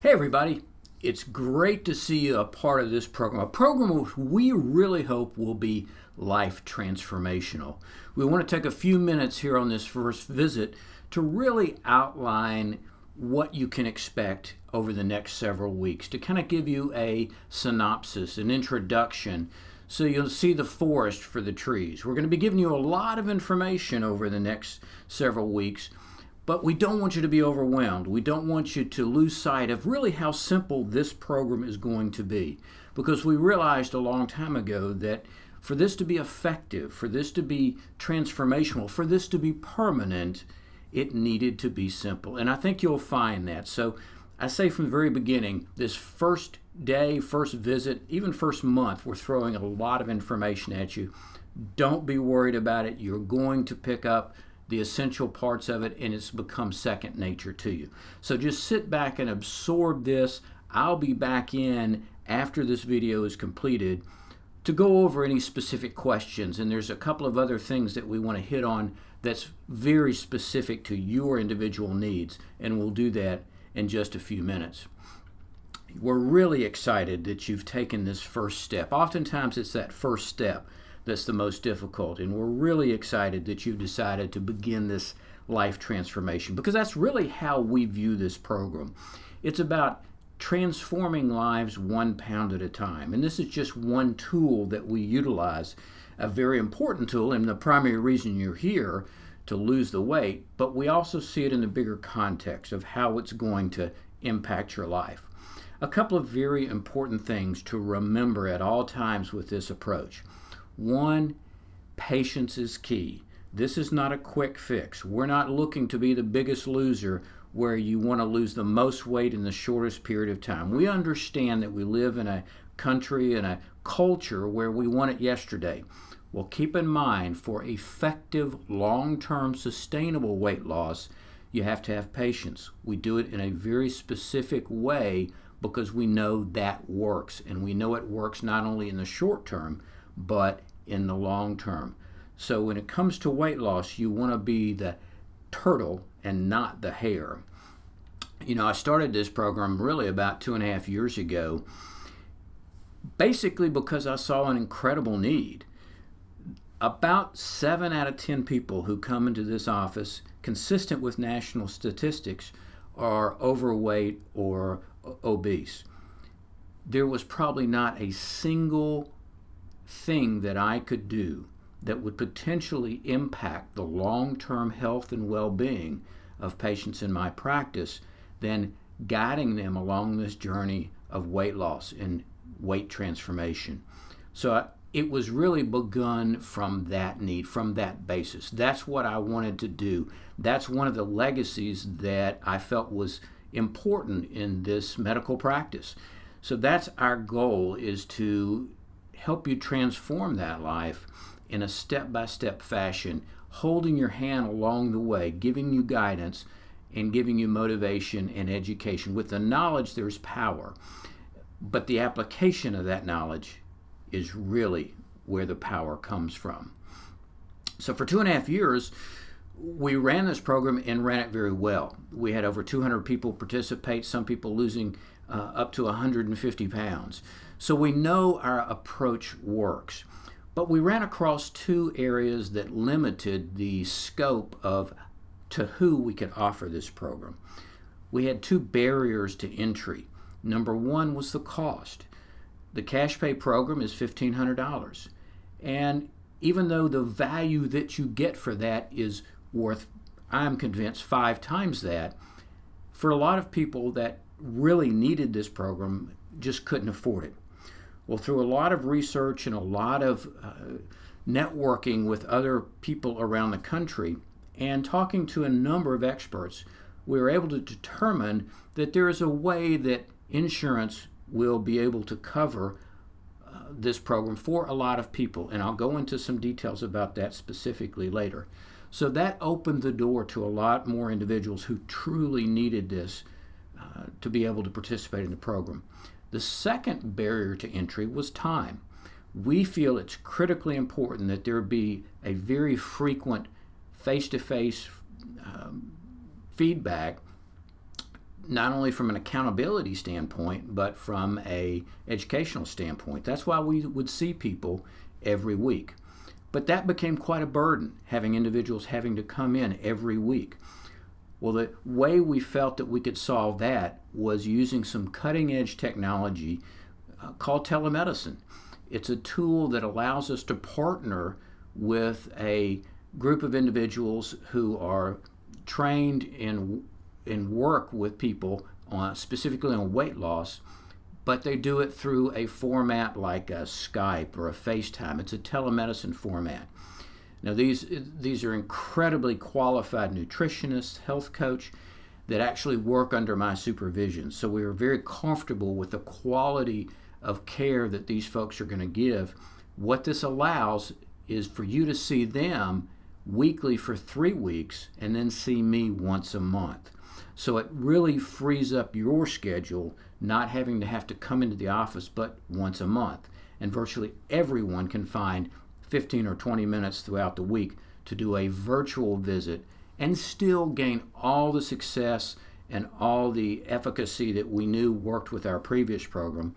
Hey everybody, it's great to see you a part of this program, a program which we really hope will be life transformational. We want to take a few minutes here on this first visit to really outline what you can expect over the next several weeks, to kind of give you a synopsis, an introduction, so you'll see the forest for the trees. We're going to be giving you a lot of information over the next several weeks. But we don't want you to be overwhelmed. We don't want you to lose sight of really how simple this program is going to be. Because we realized a long time ago that for this to be effective, for this to be transformational, for this to be permanent, it needed to be simple. And I think you'll find that. So I say from the very beginning, this first day, first visit, even first month, we're throwing a lot of information at you. Don't be worried about it. You're going to pick up the essential parts of it, and it's become second nature to you. So just sit back and absorb this. I'll be back in after this video is completed to go over any specific questions, and there's a couple of other things that we want to hit on that's very specific to your individual needs, and we'll do that in just a few minutes. We're really excited that you've taken this first step. Oftentimes it's that first step that's the most difficult, and we're really excited that you've decided to begin this life transformation, because that's really how we view this program. It's about transforming lives 1 pound at a time, and this is just one tool that we utilize, a very important tool, and the primary reason you're here to lose the weight, but we also see it in the bigger context of how it's going to impact your life. A couple of very important things to remember at all times with this approach. One, patience is key. This is not a quick fix. We're not looking to be the biggest loser where you want to lose the most weight in the shortest period of time. We understand that we live in a country and a culture where we want it yesterday. Well, keep in mind, for effective, long-term, sustainable weight loss, you have to have patience. We do it in a very specific way because we know that works, and we know it works not only in the short term, but in the long term. So when it comes to weight loss, you want to be the turtle and not the hare. You know, I started this program really about 2.5 years ago, basically because I saw an incredible need. About 7 out of 10 people who come into this office, consistent with national statistics, are overweight or obese. There was probably not a single thing that I could do that would potentially impact the long-term health and well-being of patients in my practice than guiding them along this journey of weight loss and weight transformation. So it was really begun from that need, from that basis. That's what I wanted to do. That's one of the legacies that I felt was important in this medical practice. So that's our goal, is to help you transform that life in a step-by-step fashion, holding your hand along the way, giving you guidance and giving you motivation and education. With the knowledge, there's power, but the application of that knowledge is really where the power comes from. So for 2.5 years, we ran this program and ran it very well. We had over 200 people participate, some people losing up to 150 pounds. So we know our approach works. But we ran across 2 areas that limited the scope of to who we could offer this program. We had 2 barriers to entry. Number one was the cost. The cash pay program is $1,500. And even though the value that you get for that is worth, I'm convinced, 5 times that, for a lot of people that really needed this program just couldn't afford it. Well, through a lot of research and a lot of networking with other people around the country and talking to a number of experts, we were able to determine that there is a way that insurance will be able to cover this program for a lot of people. And I'll go into some details about that specifically later. So that opened the door to a lot more individuals who truly needed this to be able to participate in the program. The second barrier to entry was time. We feel it's critically important that there be a very frequent face-to-face feedback not only from an accountability standpoint, but from a educational standpoint. That's why we would see people every week. But that became quite a burden, having individuals having to come in every week. Well, the way we felt that we could solve that was using some cutting-edge technology called telemedicine. It's a tool that allows us to partner with a group of individuals who are trained in work with people specifically on weight loss, but they do it through a format like a Skype or a FaceTime. It's a telemedicine format. Now, these are incredibly qualified nutritionists, health coach that actually work under my supervision. So we are very comfortable with the quality of care that these folks are going to give. What this allows is for you to see them weekly for 3 weeks and then see me once a month. So it really frees up your schedule, not having to have to come into the office but once a month. And virtually everyone can find 15 or 20 minutes throughout the week to do a virtual visit and still gain all the success and all the efficacy that we knew worked with our previous program.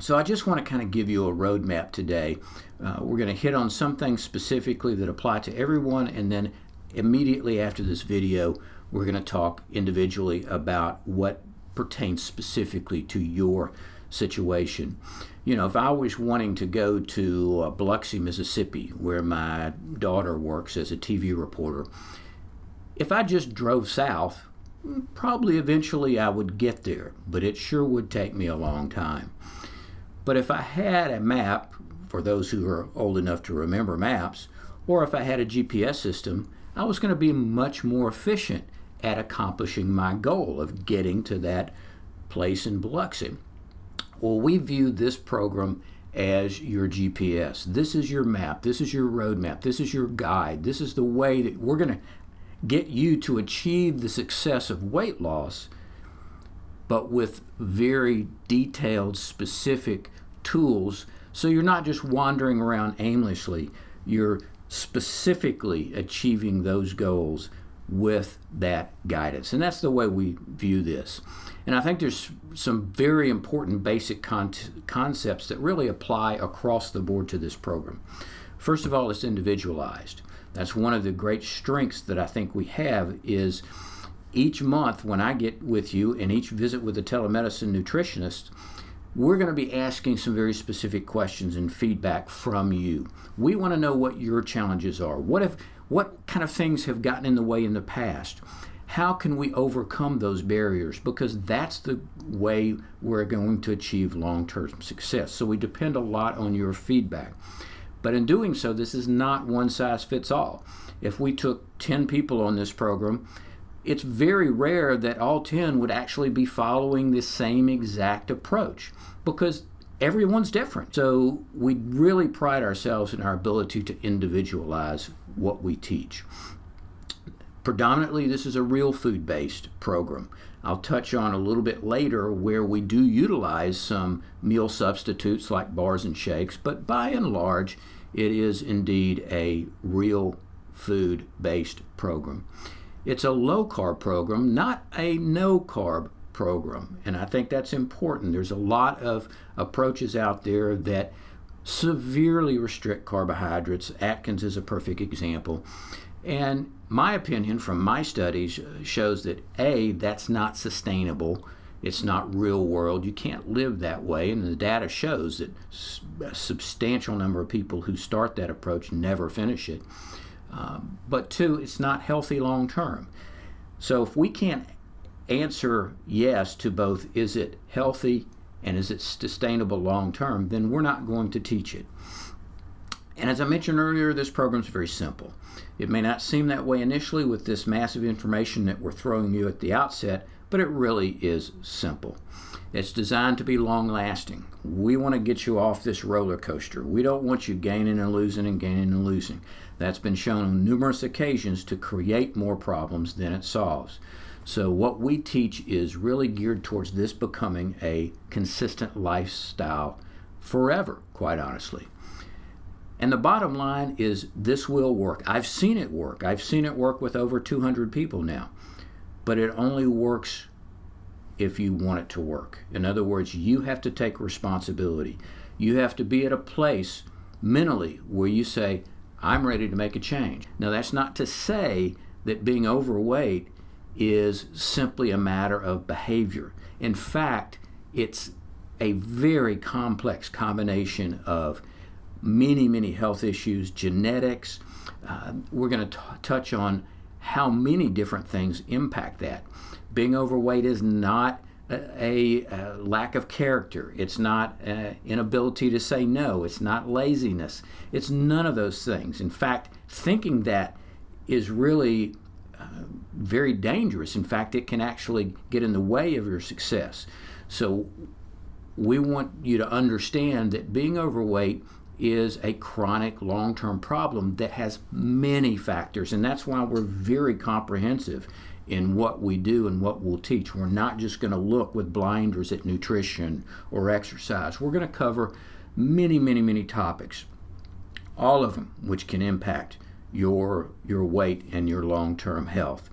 So I just want to kind of give you a roadmap today. We're going to hit on some things specifically that apply to everyone, and then immediately after this video, we're going to talk individually about what pertains specifically to your situation. You know, if I was wanting to go to Biloxi, Mississippi, where my daughter works as a TV reporter, if I just drove south, probably eventually I would get there, but it sure would take me a long time. But if I had a map, for those who are old enough to remember maps, or if I had a GPS system, I was going to be much more efficient at accomplishing my goal of getting to that place in Biloxi. Well, we view this program as your GPS. This is your map. This is your roadmap. This is your guide. This is the way that we're going to get you to achieve the success of weight loss, but with very detailed, specific tools. So you're not just wandering around aimlessly. You're specifically achieving those goals with that guidance. And that's the way we view this. And I think there's some very important basic concepts that really apply across the board to this program. First of all, it's individualized. That's one of the great strengths that I think we have is each month when I get with you and each visit with a telemedicine nutritionist, we're going to be asking some very specific questions and feedback from you. We want to know what your challenges are. What kind of things have gotten in the way in the past? How can we overcome those barriers? Because that's the way we're going to achieve long-term success. So we depend a lot on your feedback. But in doing so, this is not one size fits all. If we took 10 people on this program, it's very rare that all 10 would actually be following the same exact approach because everyone's different. So we really pride ourselves in our ability to individualize what we teach. Predominantly, this is a real food-based program. I'll touch on a little bit later where we do utilize some meal substitutes like bars and shakes, but by and large, it is indeed a real food-based program. It's a low-carb program, not a no-carb program, and I think that's important. There's a lot of approaches out there that severely restrict carbohydrates. Atkins is a perfect example. And my opinion from my studies shows that A, that's not sustainable. It's not real world. You can't live that way. And the data shows that a substantial number of people who start that approach never finish it. But two, it's not healthy long term. So if we can't answer yes to both is it healthy and is it sustainable long term, then we're not going to teach it. And as I mentioned earlier, this program is very simple. It may not seem that way initially with this massive information that we're throwing you at the outset, but it really is simple. It's designed to be long-lasting. We want to get you off this roller coaster. We don't want you gaining and losing and gaining and losing. That's been shown on numerous occasions to create more problems than it solves. So what we teach is really geared towards this becoming a consistent lifestyle forever, quite honestly. And the bottom line is this will work. I've seen it work. I've seen it work with over 200 people now. But it only works if you want it to work. In other words, you have to take responsibility. You have to be at a place mentally where you say, I'm ready to make a change. Now, that's not to say that being overweight is simply a matter of behavior. In fact, it's a very complex combination of many health issues, genetics. We're going to touch on how many different things impact that. Being overweight is not a lack of character. It's not inability to say no. It's not laziness. It's none of those things. In fact, thinking that is really very dangerous. In fact, it can actually get in the way of your success. So we want you to understand that being overweight is a chronic long-term problem that has many factors, and that's why we're very comprehensive in what we do and what we'll teach. We're not just going to look with blinders at nutrition or exercise. We're going to cover many topics, all of them which can impact your weight and your long-term health.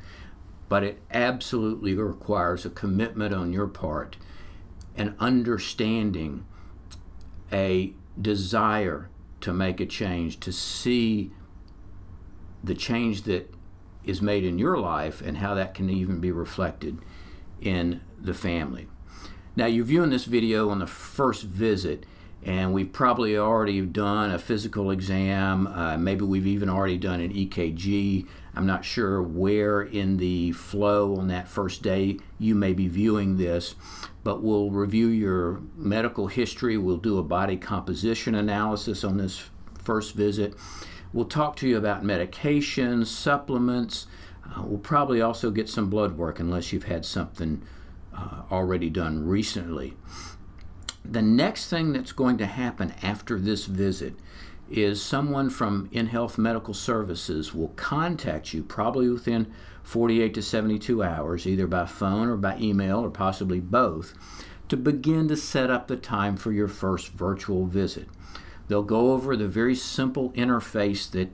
But it absolutely requires a commitment on your part, an understanding, a desire to make a change, to see the change that is made in your life and how that can even be reflected in the family. Now, you're viewing this video on the first visit, and we've probably already done a physical exam. Maybe we've even already done an EKG. I'm not sure where in the flow on that first day you may be viewing this, but we'll review your medical history. We'll do a body composition analysis on this first visit. We'll talk to you about medications, supplements. We'll probably also get some blood work unless you've had something already done recently. The next thing that's going to happen after this visit is someone from InHealth Medical Services will contact you probably within 48 to 72 hours, either by phone or by email or possibly both, to begin to set up the time for your first virtual visit. They'll go over the very simple interface that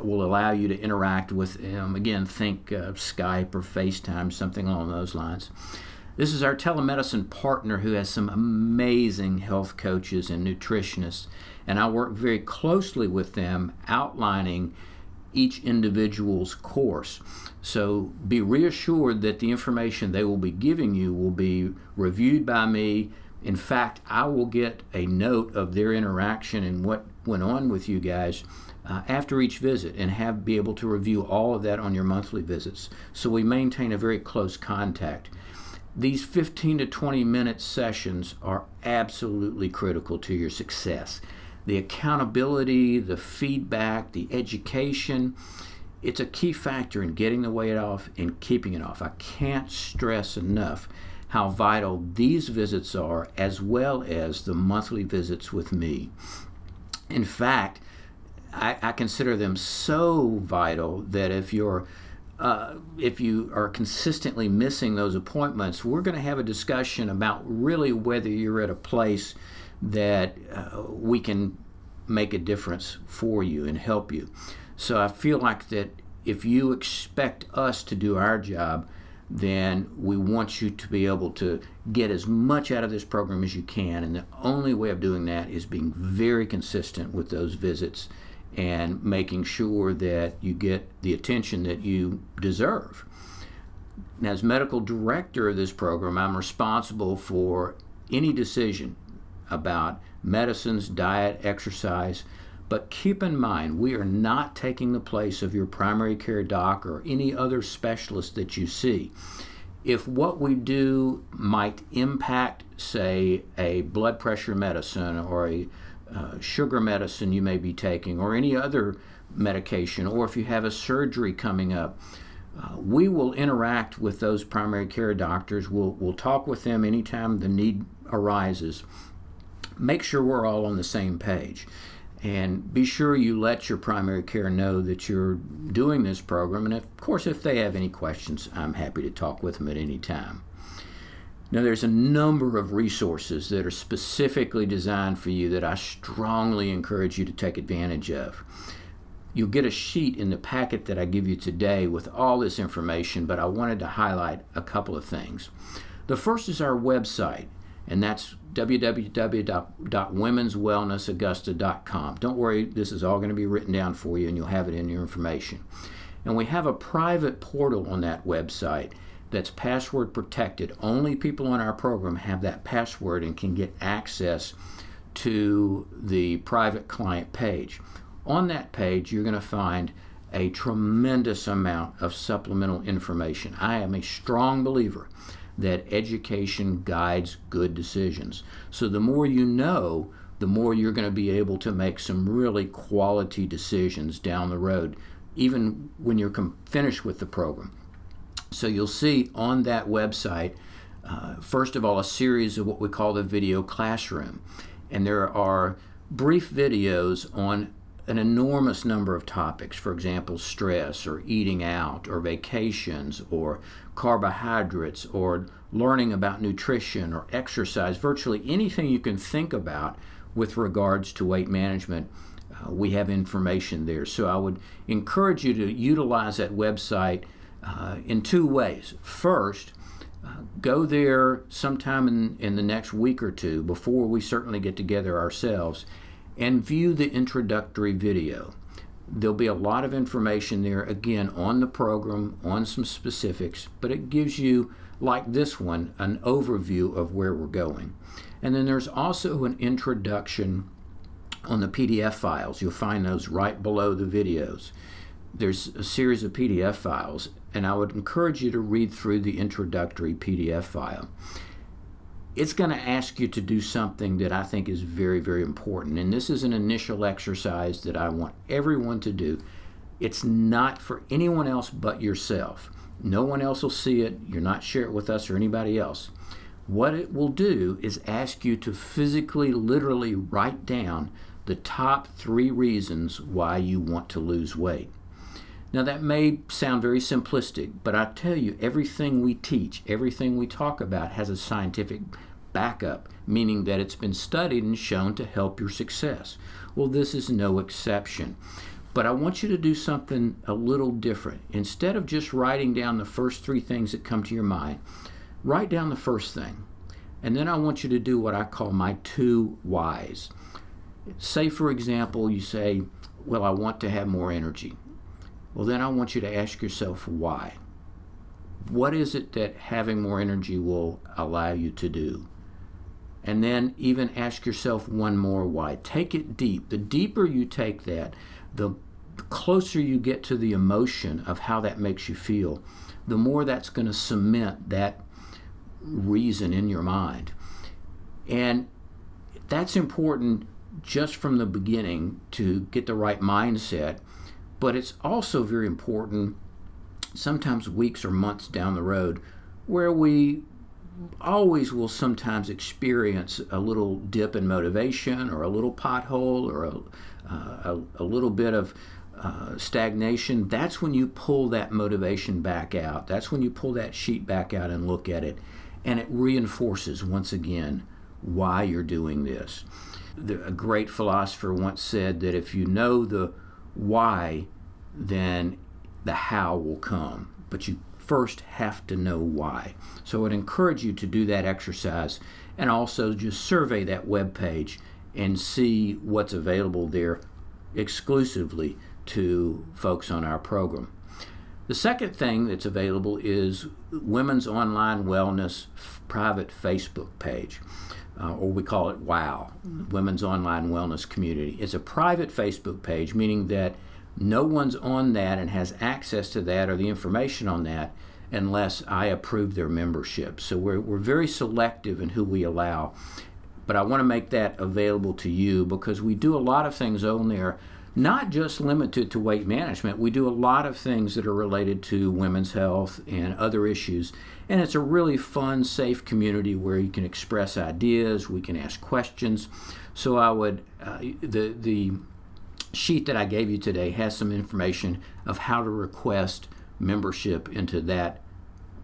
will allow you to interact with them. Again, think Skype or FaceTime, something along those lines. This is our telemedicine partner who has some amazing health coaches and nutritionists, and I work very closely with them outlining each individual's course. So be reassured that the information they will be giving you will be reviewed by me. In fact, I will get a note of their interaction and what went on with you guys after each visit and be able to review all of that on your monthly visits. So we maintain a very close contact. These 15 to 20 minute sessions are absolutely critical to your success. The accountability, the feedback, the education, it's a key factor in getting the weight off and keeping it off. I can't stress enough how vital these visits are, as well as the monthly visits with me. In fact, I consider them so vital that if you are consistently missing those appointments, we're going to have a discussion about really whether you're at a place that we can make a difference for you and help you. So I feel like that if you expect us to do our job, then we want you to be able to get as much out of this program as you can. And the only way of doing that is being very consistent with those visits and making sure that you get the attention that you deserve. Now, as medical director of this program, I'm responsible for any decision about medicines, diet, exercise, but keep in mind, we are not taking the place of your primary care doc or any other specialist that you see. If what we do might impact, say, a blood pressure medicine or a sugar medicine you may be taking or any other medication, or if you have a surgery coming up, we will interact with those primary care doctors. We'll talk with them anytime the need arises. Make sure we're all on the same page. And be sure you let your primary care know that you're doing this program. And of course, if they have any questions, I'm happy to talk with them at any time. Now, there's a number of resources that are specifically designed for you that I strongly encourage you to take advantage of. You'll get a sheet in the packet that I give you today with all this information, but I wanted to highlight a couple of things. The first is our website, and that's www.womenswellnessaugusta.com. Don't worry, this is all going to be written down for you, and you'll have it in your information. And we have a private portal on that website that's password protected. Only people on our program have that password and can get access to the private client page. On that page, you're going to find a tremendous amount of supplemental information. I am a strong believer that education guides good decisions. So the more you know, the more you're going to be able to make some really quality decisions down the road, even when you're finished with the program. So you'll see on that website, first of all, a series of what we call the video classroom. And there are brief videos on an enormous number of topics. For example, stress, or eating out, or vacations, or carbohydrates, or learning about nutrition or exercise. Virtually anything you can think about with regards to weight management, we have information there. So I would encourage you to utilize that website in two ways. First, go there sometime in the next week or two before we certainly get together ourselves and view the introductory video. There'll be a lot of information there, again, on the program, on some specifics, but it gives you, like this one, an overview of where we're going. And then there's also an introduction on the PDF files. You'll find those right below the videos. There's a series of PDF files, and I would encourage you to read through the introductory PDF file. It's going to ask you to do something that I think is very, very important, and this is an initial exercise that I want everyone to do. It's not for anyone else but yourself. No one else will see it. You're not sharing it with us or anybody else. What it will do is ask you to physically, literally write down the top 3 reasons why you want to lose weight. Now that may sound very simplistic, but I tell you, everything we teach, everything we talk about has a scientific backup, meaning that it's been studied and shown to help your success. Well, this is no exception. But I want you to do something a little different. Instead of just writing down the first 3 things that come to your mind, write down the first thing. And then I want you to do what I call my 2 whys. Say, for example, you say, well, I want to have more energy. Well, then I want you to ask yourself why. What is it that having more energy will allow you to do? And then even ask yourself one more why. Take it deep. The deeper you take that, the closer you get to the emotion of how that makes you feel, the more that's going to cement that reason in your mind. And that's important just from the beginning to get the right mindset, but it's also very important sometimes weeks or months down the road where we always will sometimes experience a little dip in motivation or a little pothole or a little bit of stagnation. That's when you pull that motivation back out. That's when you pull that sheet back out and look at it, and it reinforces once again why you're doing this. A great philosopher once said that if you know the why, then the how will come. But you first have to know why. So I would encourage you to do that exercise and also just survey that web page and see what's available there exclusively to folks on our program. The second thing that's available is Women's Online Wellness private Facebook page, or we call it WOW, Women's Online Wellness Community. It's a private Facebook page, meaning that no one's on that and has access to that or the information on that unless I approve their membership. So we're very selective in who we allow. But I want to make that available to you because we do a lot of things on there, not just limited to weight management. We do a lot of things that are related to women's health and other issues. And it's a really fun, safe community where you can express ideas, we can ask questions. So I would, the sheet that I gave you today has some information of how to request membership into that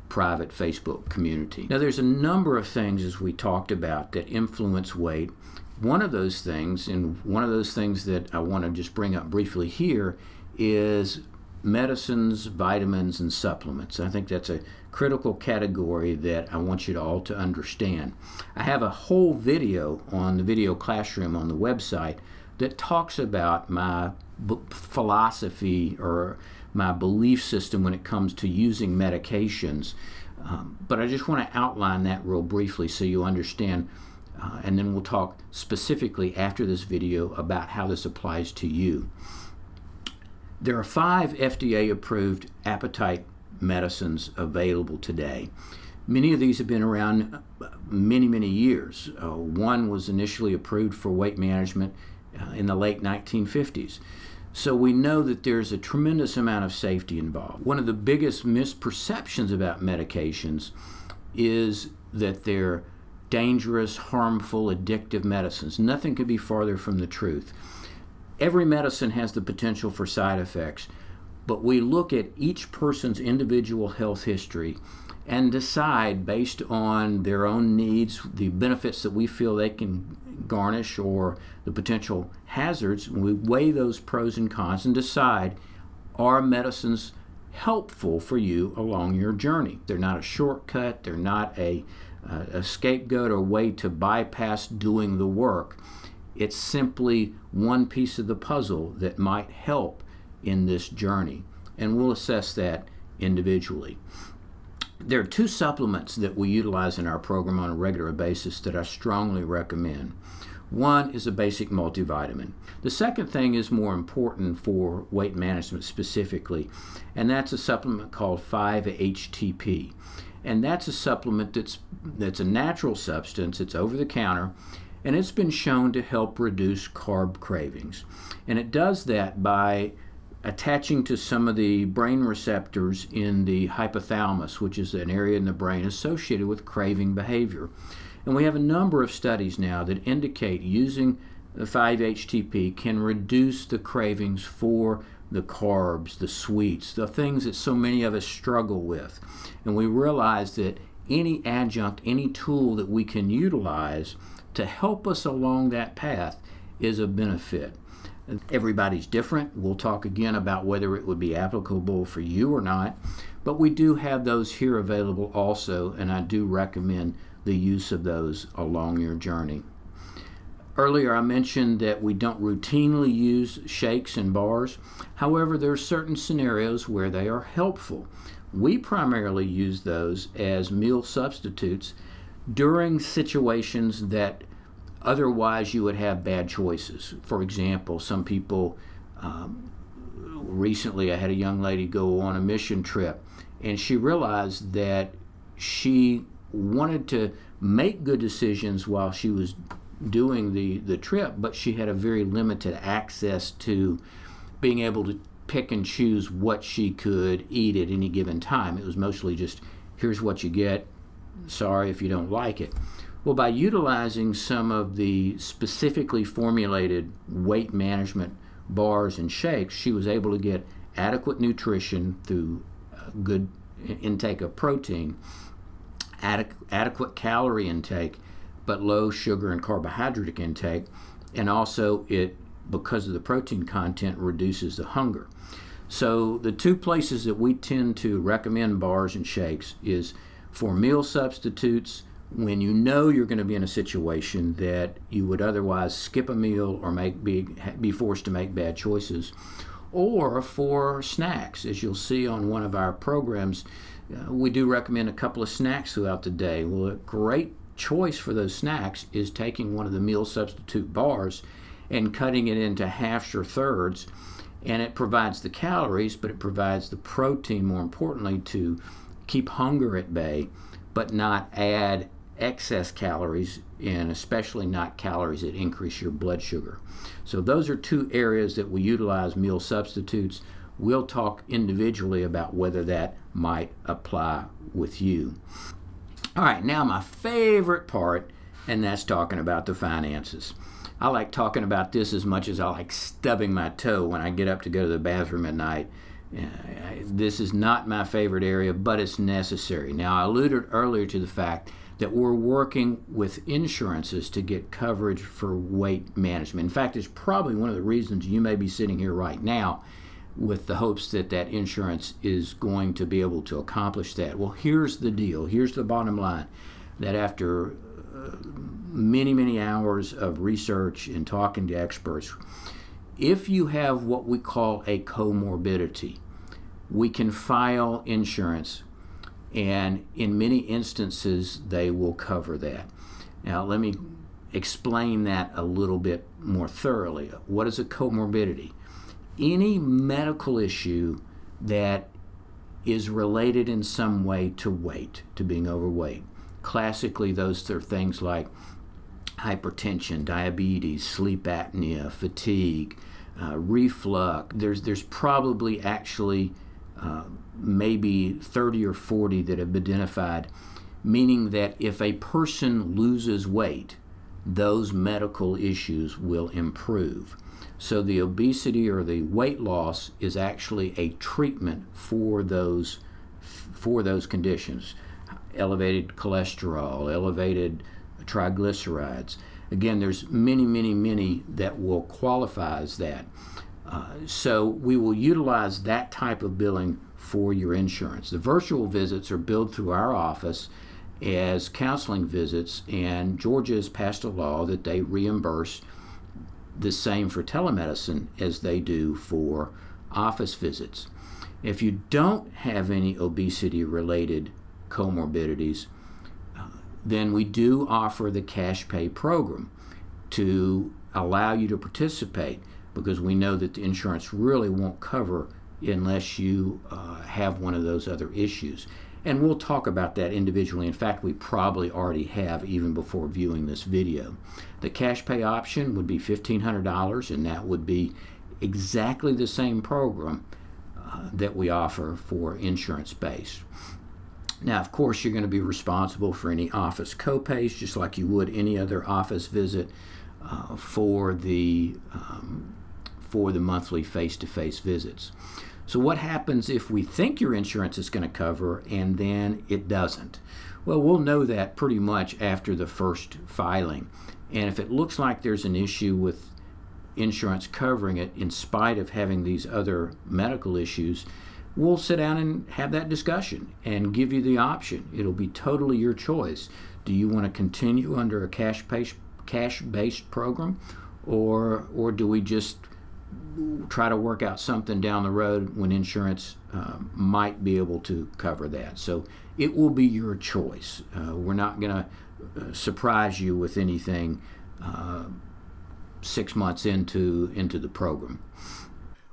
private Facebook community. Now there's a number of things, as we talked about, that influence weight. One of those things, and one of those things that I want to just bring up briefly here, is medicines, vitamins, and supplements. I think that's a critical category that I want you all to understand. I have a whole video on the video classroom on the website that talks about my philosophy or my belief system when it comes to using medications. But I just want to outline that real briefly so you understand, and then we'll talk specifically after this video about how this applies to you. There are 5 FDA-approved appetite medicines available today. Many of these have been around many years. One was initially approved for weight management in the late 1950s. So we know that there's a tremendous amount of safety involved. One of the biggest misperceptions about medications is that they're dangerous, harmful, addictive medicines. Nothing could be farther from the truth. Every medicine has the potential for side effects, but we look at each person's individual health history and decide based on their own needs, the benefits that we feel they can garnish or the potential hazards. We weigh those pros and cons and decide, are medicines helpful for you along your journey? They're not a shortcut, they're not a scapegoat or way to bypass doing the work. It's simply one piece of the puzzle that might help in this journey, and we'll assess that individually. There are 2 supplements that we utilize in our program on a regular basis that I strongly recommend. One is a basic multivitamin. The second thing is more important for weight management specifically, and that's a supplement called 5-HTP. And that's a supplement that's a natural substance, it's over the counter, and it's been shown to help reduce carb cravings. And it does that by attaching to some of the brain receptors in the hypothalamus, which is an area in the brain associated with craving behavior. And we have a number of studies now that indicate using the 5-HTP can reduce the cravings for the carbs, the sweets, the things that so many of us struggle with. And we realize that any adjunct, any tool that we can utilize to help us along that path is a benefit. Everybody's different. We'll talk again about whether it would be applicable for you or not, but we do have those here available also, and I do recommend the use of those along your journey. Earlier I mentioned that we don't routinely use shakes and bars. However, there are certain scenarios where they are helpful. We primarily use those as meal substitutes during situations that otherwise you would have bad choices. For example, some people, recently I had a young lady go on a mission trip, and she realized that she wanted to make good decisions while she was doing the trip, but she had a very limited access to being able to pick and choose what she could eat at any given time. It was mostly just, here's what you get, sorry if you don't like it. Well, by utilizing some of the specifically formulated weight management bars and shakes, she was able to get adequate nutrition through good intake of protein, adequate calorie intake, but low sugar and carbohydrate intake, and also it, because of the protein content, reduces the hunger. So the 2 places that we tend to recommend bars and shakes is for meal substitutes when you know you're going to be in a situation that you would otherwise skip a meal or be forced to make bad choices, or for snacks. As you'll see on one of our programs, we do recommend a couple of snacks throughout the day. Well, a great choice for those snacks is taking one of the meal substitute bars and cutting it into halves or thirds, and it provides the calories, but it provides the protein, more importantly, to keep hunger at bay, but not add excess calories, and especially not calories that increase your blood sugar. So those are 2 areas that we utilize meal substitutes. We'll talk individually about whether that might apply with you. All right, now my favorite part, and that's talking about the finances. I like talking about this as much as I like stubbing my toe when I get up to go to the bathroom at night. This is not my favorite area, but it's necessary. Now, I alluded earlier to the fact that we're working with insurances to get coverage for weight management. In fact, it's probably one of the reasons you may be sitting here right now with the hopes that that insurance is going to be able to accomplish that. Well, here's the deal. Here's the bottom line, that after many, many hours of research and talking to experts, if you have what we call a comorbidity, we can file insurance, and in many instances they will cover that. Now let me explain that a little bit more thoroughly. What is a comorbidity? Any medical issue that is related in some way to weight, to being overweight. Classically, those are things like hypertension, diabetes, sleep apnea, fatigue, reflux. There's probably actually maybe 30 or 40 that have been identified, meaning that if a person loses weight, those medical issues will improve. So the obesity or the weight loss is actually a treatment for those conditions. Elevated cholesterol, elevated triglycerides. Again, there's many that will qualify as that. So we will utilize that type of billing for your insurance. The virtual visits are billed through our office as counseling visits, and Georgia has passed a law that they reimburse the same for telemedicine as they do for office visits. If you don't have any obesity-related comorbidities, then we do offer the cash pay program to allow you to participate, because we know that the insurance really won't cover unless you have one of those other issues. And we'll talk about that individually. In fact, we probably already have even before viewing this video. The cash pay option would be $1,500, and that would be exactly the same program that we offer for insurance-based. Now, of course, you're going to be responsible for any office copays, just like you would any other office visit for the monthly face-to-face visits. So what happens if we think your insurance is going to cover and then it doesn't? Well, we'll know that pretty much after the first filing. And if it looks like there's an issue with insurance covering it in spite of having these other medical issues, we'll sit down and have that discussion and give you the option. It'll be totally your choice. Do you want to continue under a cash-based program, or do we just try to work out something down the road when insurance might be able to cover that? So it will be your choice. We're not going to surprise you with anything 6 months into the program.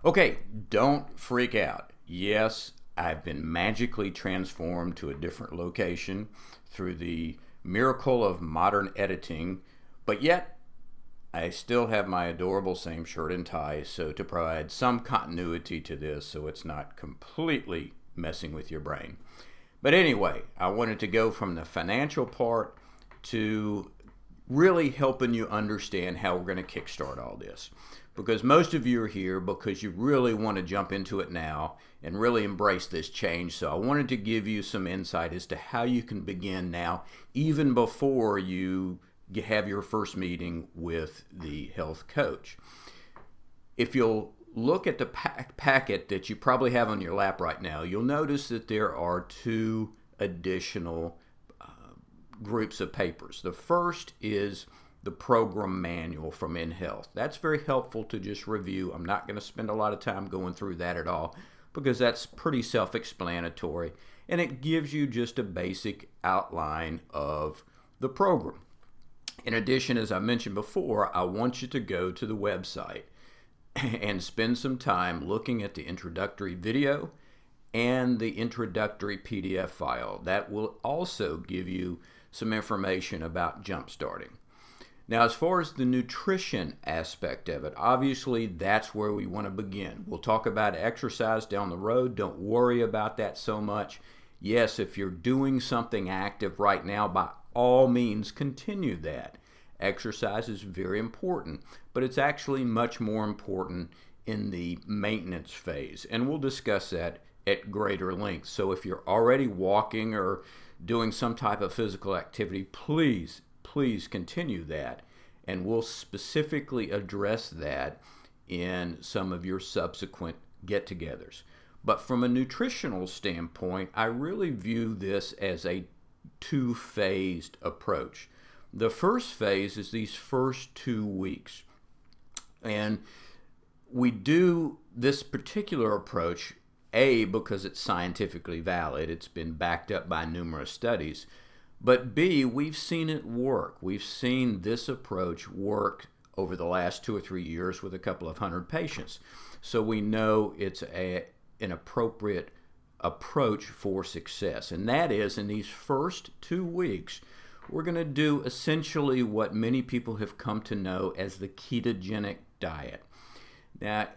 Okay, don't freak out. Yes, I've been magically transformed to a different location through the miracle of modern editing, but yet I still have my adorable same shirt and tie, so to provide some continuity to this so it's not completely messing with your brain. But anyway, I wanted to go from the financial part to really helping you understand how we're going to kickstart all this. Because most of you are here because you really want to jump into it now and really embrace this change. So I wanted to give you some insight as to how you can begin now, even before you have your first meeting with the health coach. If you'll look at the packet that you probably have on your lap right now, you'll notice that there are two additional groups of papers. The first is the program manual from InHealth. That's very helpful to just review. I'm not going to spend a lot of time going through that at all because that's pretty self-explanatory, and it gives you just a basic outline of the program. In addition, as I mentioned before, I want you to go to the website and spend some time looking at the introductory video and the introductory PDF file. That will also give you some information about jump starting. Now, as far as the nutrition aspect of it, obviously that's where we want to begin. We'll talk about exercise down the road. Don't worry about that so much. Yes, if you're doing something active right now, by all means continue that. Exercise is very important, but it's actually much more important in the maintenance phase, and we'll discuss that at greater length. So if you're already walking or doing some type of physical activity, please continue that, and we'll specifically address that in some of your subsequent get-togethers. But from a nutritional standpoint, I really view this as a two-phased approach. The first phase is these first 2 weeks. And we do this particular approach, A, because it's scientifically valid. It's been backed up by numerous studies. But B, we've seen it work. We've seen this approach work over the last 2 or 3 years with a couple of hundred patients. So we know it's an appropriate approach for success. And that is, in these first 2 weeks, we're going to do essentially what many people have come to know as the ketogenic diet. Now,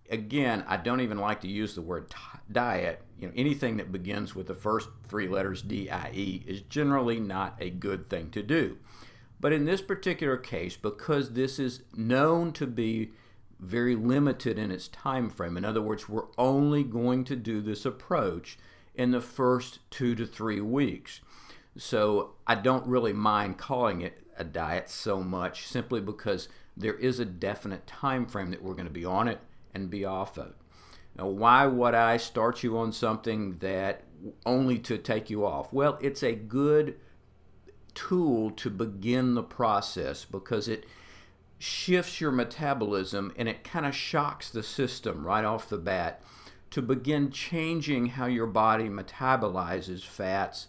again, I don't even like to use the word diet. Anything that begins with the first 3 letters DIE is generally not a good thing to do. But in this particular case, because this is known to be very limited in its time frame, in other words, we're only going to do this approach in the first 2 to 3 weeks. So I don't really mind calling it a diet so much, simply because there is a definite time frame that we're going to be on it and be off of it. Now, why would I start you on something that only to take you off? Well, it's a good tool to begin the process because it shifts your metabolism and it kind of shocks the system right off the bat to begin changing how your body metabolizes fats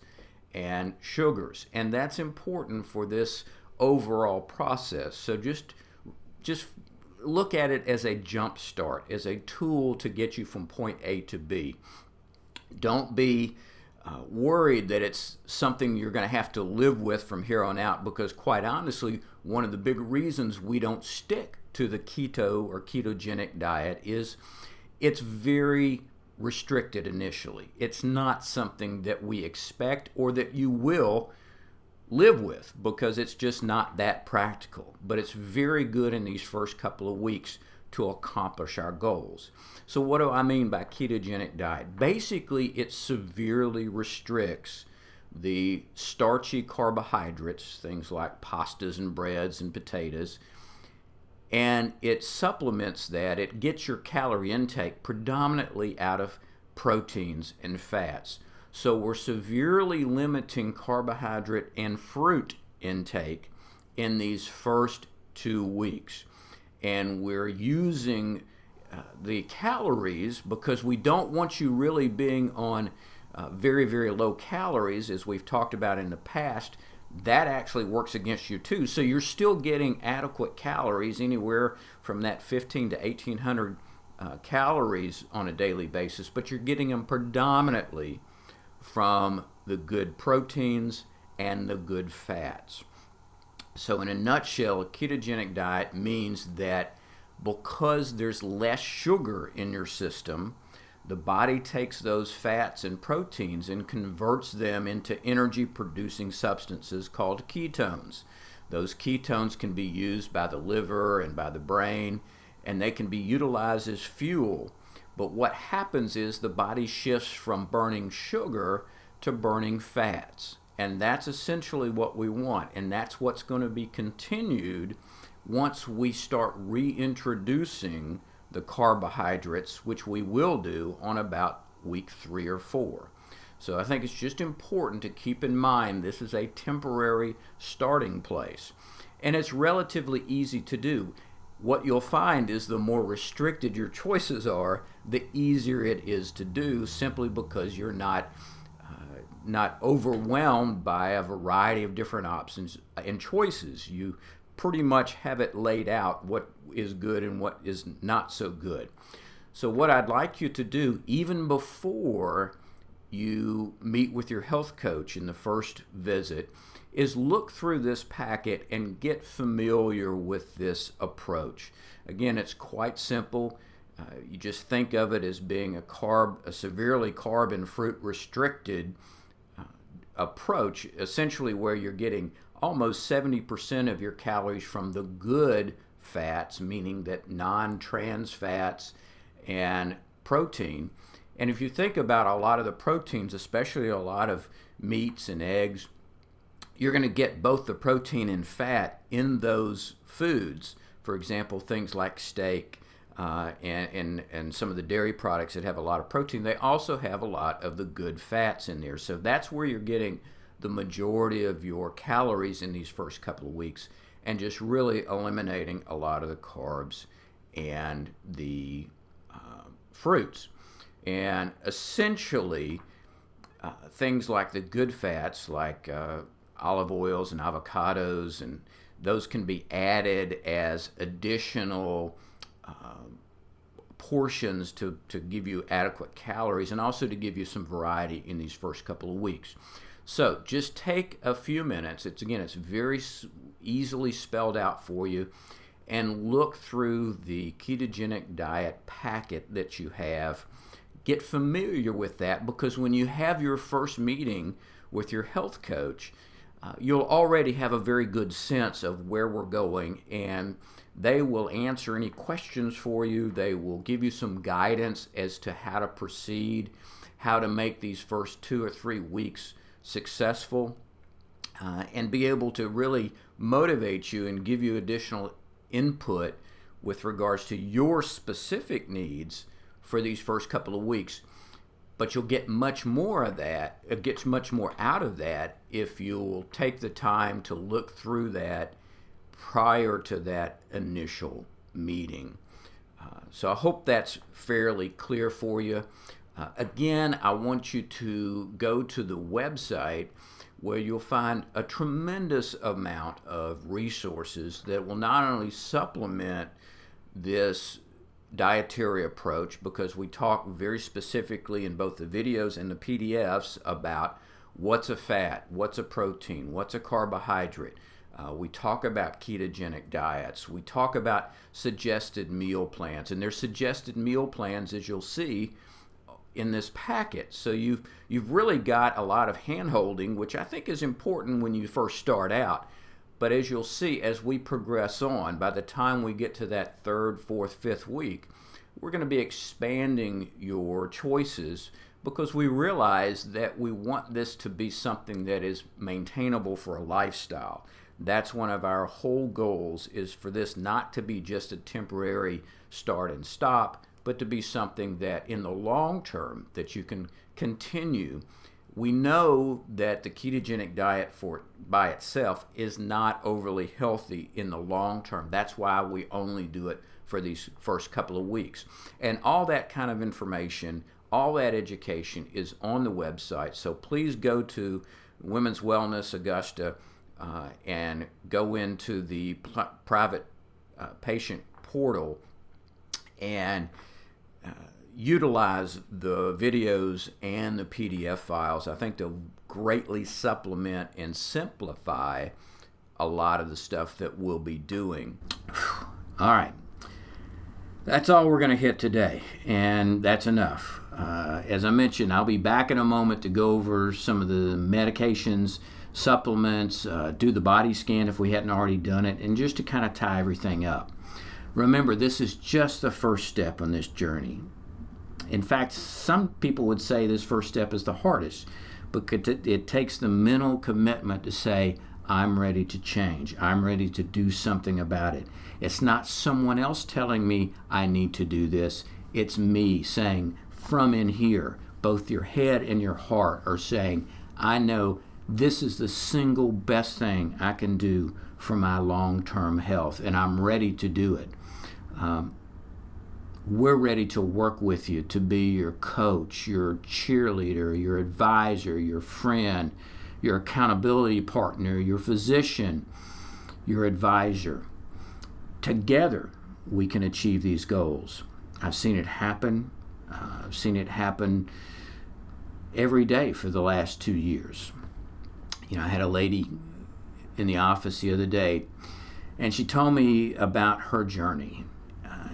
and sugars. And that's important for this overall process. So just look at it as a jump start, as a tool to get you from point A to B. Don't be worried that it's something you're going to have to live with from here on out, because quite honestly, one of the big reasons we don't stick to the keto or ketogenic diet is it's very restricted initially. It's not something that we expect or that you will live with, because it's just not that practical. But it's very good in these first couple of weeks to accomplish our goals. So what do I mean by ketogenic diet? Basically, it severely restricts the starchy carbohydrates, things like pastas and breads and potatoes, and it supplements that. It gets your calorie intake predominantly out of proteins and fats. So we're severely limiting carbohydrate and fruit intake in these first 2 weeks. And we're using the calories because we don't want you really being on very, very low calories, as we've talked about in the past. That actually works against you too. So you're still getting adequate calories, anywhere from that 15 to 1800 calories on a daily basis, but you're getting them predominantly from the good proteins and the good fats. So in a nutshell, a ketogenic diet means that because there's less sugar in your system, the body takes those fats and proteins and converts them into energy-producing substances called ketones. Those ketones can be used by the liver and by the brain, and they can be utilized as fuel. But what happens is the body shifts from burning sugar to burning fats. And that's essentially what we want. And that's what's going to be continued once we start reintroducing the carbohydrates, which we will do on about week 3 or 4. So I think it's just important to keep in mind this is a temporary starting place. And it's relatively easy to do. What you'll find is the more restricted your choices are, the easier it is to do, simply because you're not overwhelmed by a variety of different options and choices. You pretty much have it laid out, what is good and what is not so good. So what I'd like you to do, even before you meet with your health coach in the first visit, is look through this packet and get familiar with this approach. Again, it's quite simple. You just think of it as being a severely carb and fruit restricted approach, essentially where you're getting almost 70% of your calories from the good fats, meaning that non-trans fats and protein. And if you think about a lot of the proteins, especially a lot of meats and eggs, you're going to get both the protein and fat in those foods. For example, things like steak, and some of the dairy products that have a lot of protein, they also have a lot of the good fats in there. So that's where you're getting the majority of your calories in these first couple of weeks, and just really eliminating a lot of the carbs and the fruits. And essentially, things like the good fats, like olive oils and avocados, and those can be added as additional portions to give you adequate calories, and also to give you some variety in these first couple of weeks. So just take a few minutes. It's very easily spelled out for you, and look through the ketogenic diet packet that you have. Get familiar with that, because when you have your first meeting with your health coach, you'll already have a very good sense of where we're going, and they will answer any questions for you. They will give you some guidance as to how to proceed, how to make these first 2 or 3 weeks successful, and be able to really motivate you and give you additional input with regards to your specific needs for these first couple of weeks. But you'll get much more of that, it gets much more out of that, if you'll take the time to look through that prior to that initial meeting. So I hope that's fairly clear for you. Again, I want you to go to the website, where you'll find a tremendous amount of resources that will not only supplement this dietary approach, because we talk very specifically in both the videos and the PDFs about what's a fat, what's a protein, what's a carbohydrate. We talk about ketogenic diets. We talk about suggested meal plans, and there's suggested meal plans, as you'll see in this packet. So you've really got a lot of hand-holding, which I think is important when you first start out. But as you'll see, as we progress on, by the time we get to that 3rd, 4th, 5th week, we're going to be expanding your choices, because we realize that we want this to be something that is maintainable for a lifestyle. That's one of our whole goals, is for this not to be just a temporary start and stop, but to be something that in the long term that you can continue. We know that the ketogenic diet by itself is not overly healthy in the long term. That's why we only do it for these first couple of weeks. And all that kind of information, all that education is on the website. So please go to Women's Wellness Augusta and go into the private patient portal and utilize the videos and the PDF files. I think they'll greatly supplement and simplify a lot of the stuff that we'll be doing. All right. That's all we're going to hit today, and that's enough. As I mentioned, I'll be back in a moment to go over some of the medications, supplements, do the body scan if we hadn't already done it, and just to kind of tie everything up. Remember, this is just the first step on this journey. In fact, some people would say this first step is the hardest, because it takes the mental commitment to say, I'm ready to change. I'm ready to do something about it. It's not someone else telling me I need to do this. It's me saying from in here, both your head and your heart are saying, I know this is the single best thing I can do for my long-term health, and I'm ready to do it. We're ready to work with you, to be your coach, your cheerleader, your advisor, your friend, your accountability partner, your physician, your advisor. Together, we can achieve these goals. I've seen it happen. I've seen it happen every day for the last 2 years. You know, I had a lady in the office the other day, and she told me about her journey.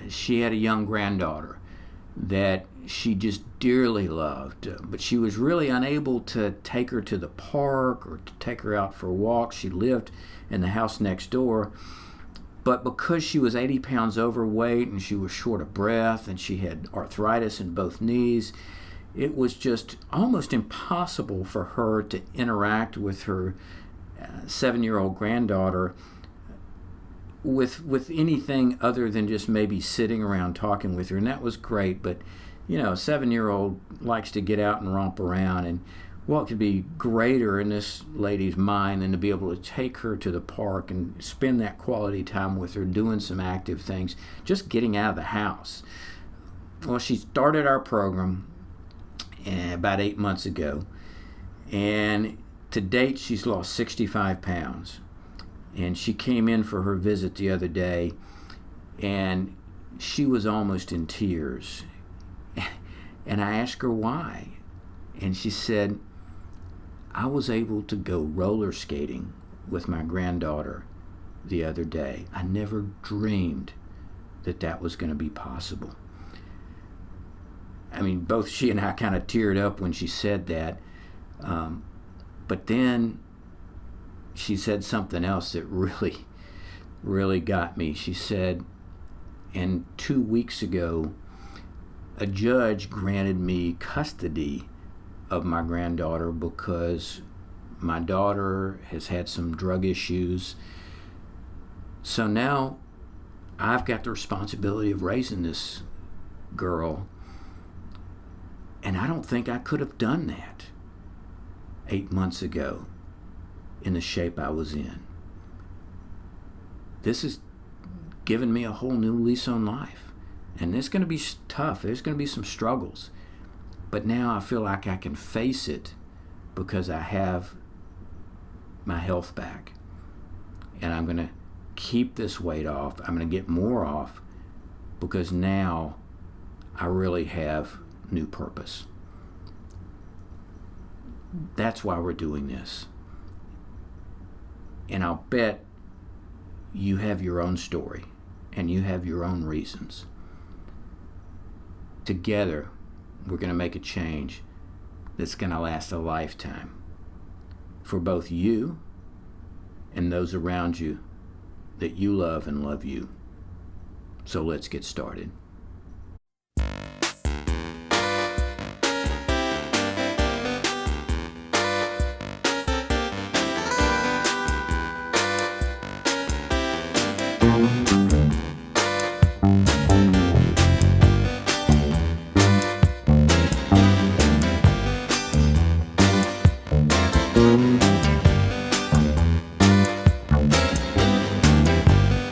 She had a young granddaughter that she just dearly loved, but she was really unable to take her to the park or to take her out for walks. She lived in the house next door, but because she was 80 pounds overweight and she was short of breath and she had arthritis in both knees, it was just almost impossible for her to interact with her 7-year-old granddaughter with anything other than just maybe sitting around talking with her, and that was great. But a 7-year-old likes to get out and romp around, and what could be greater in this lady's mind than to be able to take her to the park and spend that quality time with her, doing some active things, just getting out of the house. Well, she started our program about 8 months ago, and to date she's lost 65 pounds. And she came in for her visit the other day, and she was almost in tears. And I asked her why, and she said, I was able to go roller skating with my granddaughter the other day. I never dreamed that that was going to be possible. I mean, both she and I kind of teared up when she said that. But then she said something else that really, really got me. She said, and 2 weeks ago, a judge granted me custody of my granddaughter because my daughter has had some drug issues. So now I've got the responsibility of raising this girl, and I don't think I could have done that 8 months ago in the shape I was in. This has given me a whole new lease on life, and it's going to be tough. There's going to be some struggles, but now I feel like I can face it because I have my health back, and I'm going to keep this weight off. I'm going to get more off because now I really have new purpose. That's why we're doing this. And I'll bet you have your own story and you have your own reasons. Together, we're going to make a change that's going to last a lifetime for both you and those around you that you love and love you. So let's get started.